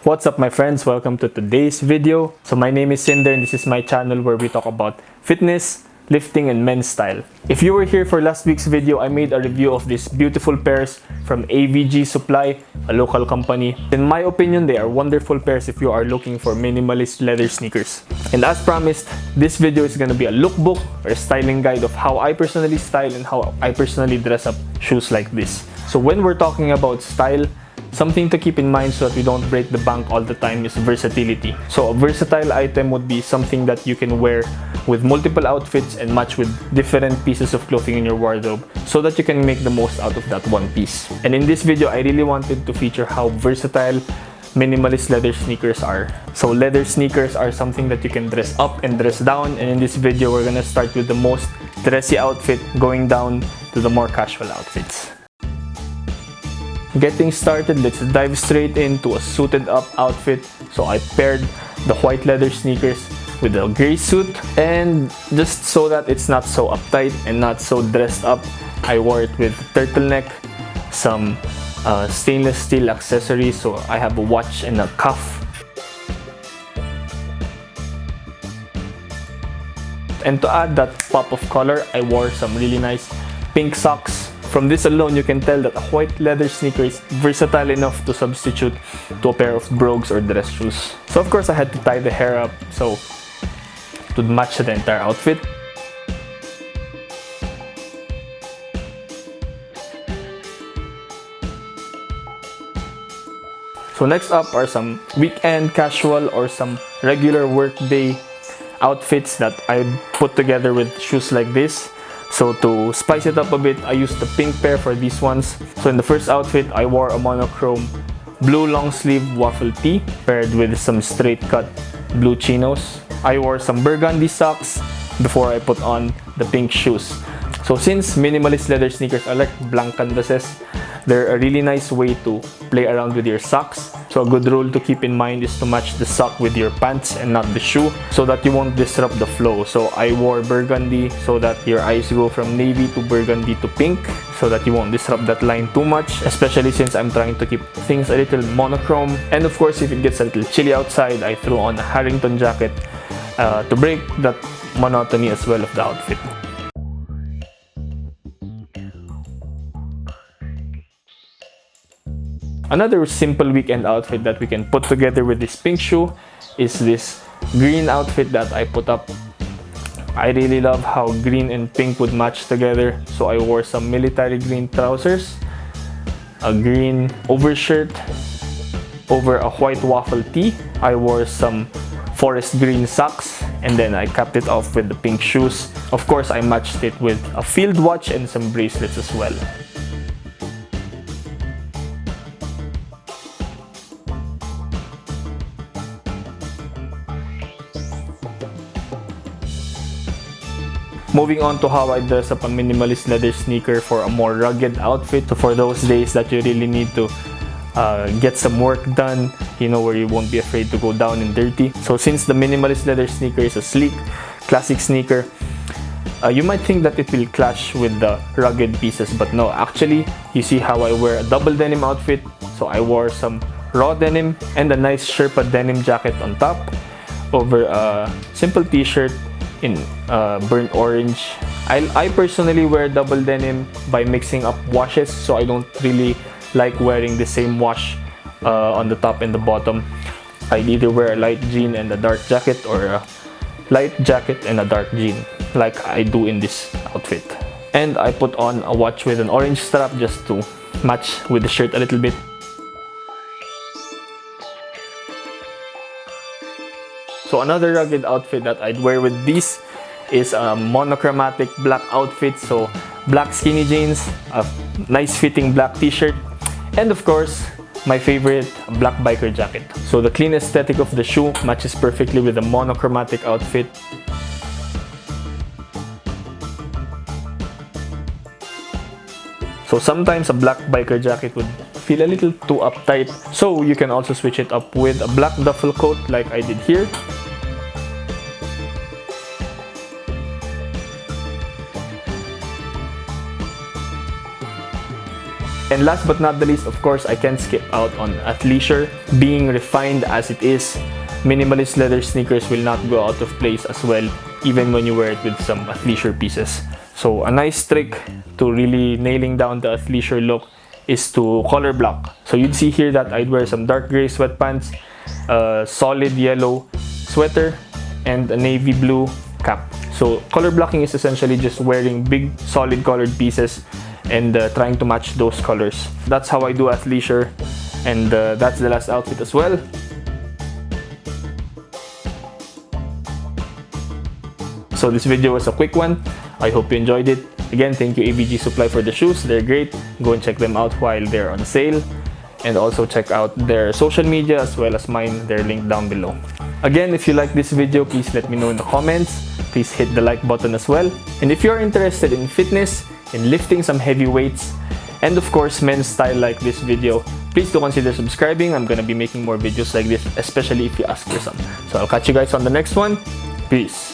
What's up my friends, welcome to today's video. So my name is Cinder and this is my channel where we talk about fitness, lifting, and men's style. If you were here for last week's video, I made a review of these beautiful pairs from AVG Supply, a local company. In my opinion, they are wonderful pairs if you are looking for minimalist leather sneakers. And as promised, this video is gonna be a lookbook or a styling guide of how I personally style and how I personally dress up shoes like this. So when we're talking about style, something to keep in mind so that we don't break the bank all the time is versatility. So a versatile item would be something that you can wear with multiple outfits and match with different pieces of clothing in your wardrobe so that you can make the most out of that one piece. And in this video, I really wanted to feature how versatile minimalist leather sneakers are. So leather sneakers are something that you can dress up and dress down, and in this video, we're gonna start with the most dressy outfit going down to the more casual outfits. Getting started, let's dive straight into a suited up outfit. So I paired the white leather sneakers with a gray suit, and just so that it's not so uptight and not so dressed up, I wore it with turtleneck, some stainless steel accessories. So I have a watch and a cuff. And to add that pop of color, I wore some really nice pink socks. From this alone, you can tell that a white leather sneaker is versatile enough to substitute to a pair of brogues or dress shoes. So of course, I had to tie the hair up so to match the entire outfit. So next up are some weekend casual or some regular workday outfits that I put together with shoes like this. So to spice it up a bit, I used the pink pair for these ones. So in the first outfit, I wore a monochrome blue long sleeve waffle tee paired with some straight cut blue chinos. I wore some burgundy socks before I put on the pink shoes. So since minimalist leather sneakers are like blank canvases, they're a really nice way to play around with your socks. So a good rule to keep in mind is to match the sock with your pants and not the shoe so that you won't disrupt the flow. So I wore burgundy so that your eyes go from navy to burgundy to pink so that you won't disrupt that line too much, especially since I'm trying to keep things a little monochrome. And of course, if it gets a little chilly outside, I threw on a Harrington jacket to break that monotony as well of the outfit. Another simple weekend outfit that we can put together with this pink shoe is this green outfit that I put up. I really love how green and pink would match together. So I wore some military green trousers, a green overshirt over a white waffle tee. I wore some forest green socks, and then I capped it off with the pink shoes. Of course, I matched it with a field watch and some bracelets as well. Moving on to how I dress up a minimalist leather sneaker for a more rugged outfit. So for those days that you really need to get some work done, you know, where you won't be afraid to go down and dirty. So since the minimalist leather sneaker is a sleek, classic sneaker, you might think that it will clash with the rugged pieces, but no, actually, you see how I wear a double denim outfit. So I wore some raw denim and a nice Sherpa denim jacket on top over a simple t-shirt in burnt orange. I personally wear double denim by mixing up washes, so I don't really like wearing the same wash on the top and the bottom. I'd either wear a light jean and a dark jacket or a light jacket and a dark jean like I do in this outfit. And I put on a watch with an orange strap just to match with the shirt a little bit. So another rugged outfit that I'd wear with these is a monochromatic black outfit. So black skinny jeans, a nice fitting black t-shirt, and of course, my favorite, a black biker jacket. So the clean aesthetic of the shoe matches perfectly with the monochromatic outfit. So sometimes a black biker jacket would feel a little too uptight. So you can also switch it up with a black duffel coat like I did here. And last but not the least, of course, I can't skip out on athleisure. Being refined as it is, minimalist leather sneakers will not go out of place as well, even when you wear it with some athleisure pieces. So a nice trick to really nailing down the athleisure look is to color block. So you'd see here that I'd wear some dark gray sweatpants, a solid yellow sweater, and a navy blue cap. So color blocking is essentially just wearing big solid colored pieces and trying to match those colors. That's how I do athleisure, and that's the last outfit as well. So this video was a quick one. I hope you enjoyed it. Again, thank you AVG Supply for the shoes. They're great. Go and check them out while they're on sale. And also check out their social media as well as mine. They're linked down below. Again, if you like this video, please let me know in the comments. Please hit the like button as well. And if you're interested in fitness, in lifting some heavy weights, and of course men's style like this video, please do consider subscribing. I'm gonna be making more videos like this, especially if you ask for some. So I'll catch you guys on the next one. Peace.